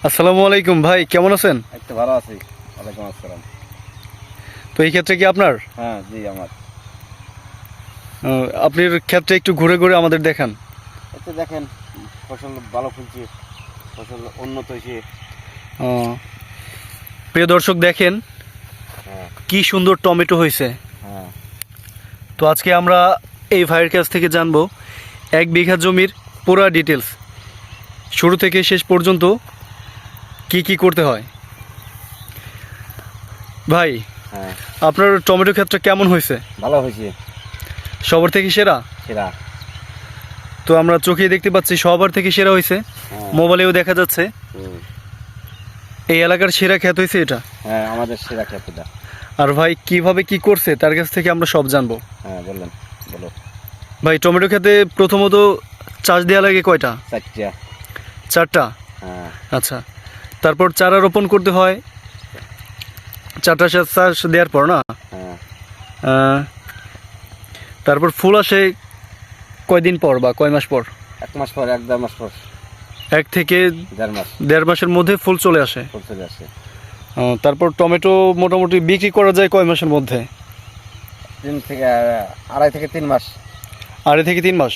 আসসালামু আলাইকুম ভাই, কেমন আছেন? একটু ভালো আছি। ওয়ালাইকুম আসসালাম। তো এই ক্ষেত্রে কি আপনার? হ্যাঁ জি আমার। আপনার ক্ষেত্রে একটু ঘুরে ঘুরে আমাদের দেখান। একটু দেখেন, ফসল ভালো ফুলছে, ফসল উন্নত হয়েছে। প্রিয় দর্শক দেখেন হ্যাঁ কি সুন্দর টমেটো হয়েছে। হ্যাঁ তো আজকে আমরা এই ভাইয়ের কাছ থেকে জানবো 1 বিঘা জমির পুরো ডিটেলস, শুরু থেকে শেষ পর্যন্ত কি কি করতে হয়। ভাই, হ্যাঁ আপনার টমেটো ক্ষেত্রে কেমন হয়েছে? ভালো হয়েছে, সবার থেকে সেরা? সেরা। তো আমরা চোখে দেখতে পাচ্ছি সবার থেকে সেরা হয়েছে, হ্যাঁ। মোবাইলেও দেখা যাচ্ছে। হুম। এই এলাকার সেরা ক্ষেত হয়েছে এটা। হ্যাঁ আমাদের সেরা ক্ষেতটা। আর ভাই কিভাবে কি করছে তার কাছ থেকে আমরা সব জানবো। হ্যাঁ বললেন, বলো। ভাই, টমেটো খেতে প্রথমত চাষ দেওয়া লাগে কয়টা? 4টা। 4টা? হ্যাঁ আচ্ছা, তারপর চারা রোপণ করতে হয় 4টা চাষ দেওয়ার পর না? হ্যাঁ। তারপর ফুল আসে কয়দিন পর বা কয় মাস পর? 1 মাস পর, 1-1.5 মাস পর। 1 থেকে 1.5 মাস 1.5 মাসের মধ্যে ফুল চলে আসে। ফুল চলে আসে। তারপর টমেটো মোটামুটি বিক্রি করা যায় কয় মাসের মধ্যে? 3 থেকে 2.5 থেকে 3 মাস। 2.5 থেকে 3 মাস?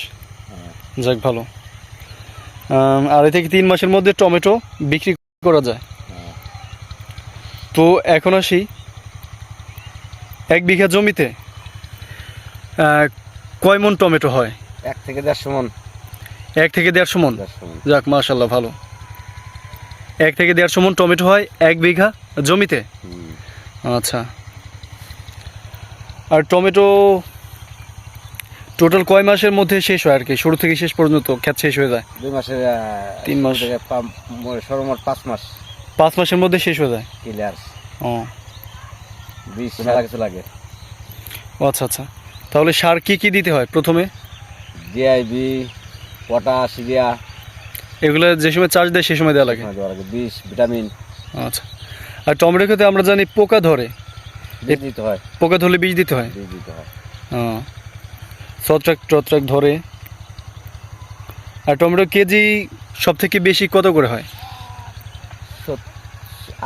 হ্যাঁ। যাক ভালো। 2.5 থেকে 3 মাসের মধ্যে টমেটো বিক্রি করা যায়। হ্যাঁ। তো এখন আসি 1 বিঘা জমিতে কয় মন টমেটো হয়? 1 থেকে 1.5 মণ। 1 থেকে 150 মন? 1.5 মণ। যাক মাশাআল্লাহ, ভালো। 1 থেকে 150 মন টমেটো হয় 1 বিঘা জমিতে। হুম। আচ্ছা, আর টমেটো টোটাল কয় মাসের মধ্যে শেষ হয় আর কি, শুরু থেকে শেষ পর্যন্ত ক্ষেত শেষ হয়ে যায়? 2 মাসের 3 মাস থেকে সর্বমোট 5 মাস। 5 মাসের মধ্যে শেষ হয়ে যায়। ক্লিয়ার। ও বীজ মেলা কিছু লাগে। আচ্ছা আচ্ছা, তাহলে সার কি কি দিতে হয় প্রথমে? DIB, potash, urea. এগুলো যে সময় চাষ দেয় সেই সময় দেওয়া লাগে? বিষ, ভিটামিন। আচ্ছা, আর টমেটো খেতে আমরা জানি পোকা ধরে, বীজ দিতে হয়। পোকা ধরলে বীজ দিতে হয়। বীজ দিতে হয়। ছত্রাক ধরে। আর টমেটো কেজি সব থেকে বেশি কত করে হয়?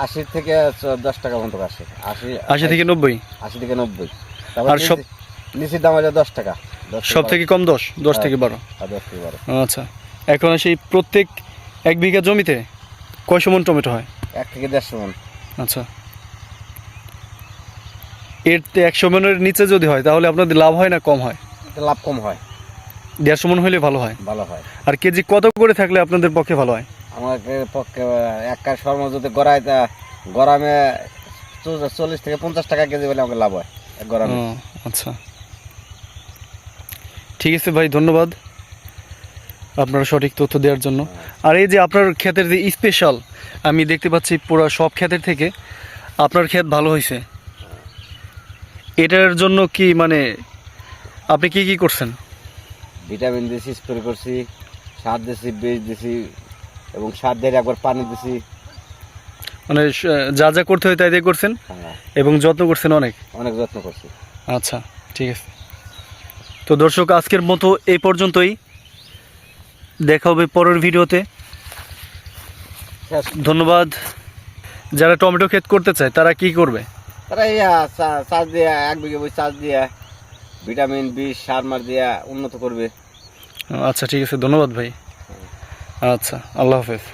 80 থেকে 10 টাকা পর্যন্ত আসে। 80 থেকে 90? 80 থেকে 90। আর সব নিচের দাম হলো 10 টাকা। সব থেকে কম 10 থেকে 12? 10 থেকে 12। আচ্ছা, এখন আসি প্রত্যেক 1 বিঘা জমিতে কয়শো মন টমেটো হয়? 1 থেকে 1.5 মণ। আচ্ছা, এর 100 মনের নিচে যদি হয় তাহলে আপনাদের লাভ হয় না কম হয়? লাভ কম হয়। 150 মন হলে ভালো হয়? ভালো হয়। আর কেজি কত করে থাকলে আপনাদের পক্ষে ভালো হয়? আমাদের পক্ষে এক কাজ সর্ব যদি গরমে 40 থেকে 50 টাকা কেজি বলে আমাকে লাভ হয় এক গরমে। আচ্ছা, ঠিক আছে ভাই, ধন্যবাদ আপনার সঠিক তথ্য দেওয়ার জন্য। আর এই যে আপনার ক্ষেতের যে স্পেশাল, আমি দেখতে পাচ্ছি পুরো সব ক্ষেতের থেকে আপনার ক্ষেত ভালো হয়েছে। এটার জন্য কি মানে আপনি কি কি করছেন? ভিটামিন দিয়েছি, স্প্রে করছি, সার দিয়েছি, বীজ দিয়েছি এবং সার দিয়ে একবার পানি দিয়েছি। মানে যা যা করতে হয় তাই দিয়ে করছেন এবং যত্ন করছেন অনেক? অনেক যত্ন করছি। আচ্ছা, ঠিক আছে। তো দর্শক, আজকের মতো এই পর্যন্তই, দেখা হবে পরের ভিডিওতে। ধন্যবাদ। যারা টমেটো ক্ষেত করতে চায় তারা কি করবে? তারা চাষ দিয়ে 1 বিঘে বই চাষ দিয়ে ভিটামিন, বিষ, সার মার দিয়ে উন্নত করবে। আচ্ছা, ঠিক আছে, ধন্যবাদ ভাই। আচ্ছা, আল্লাহ হাফেজ।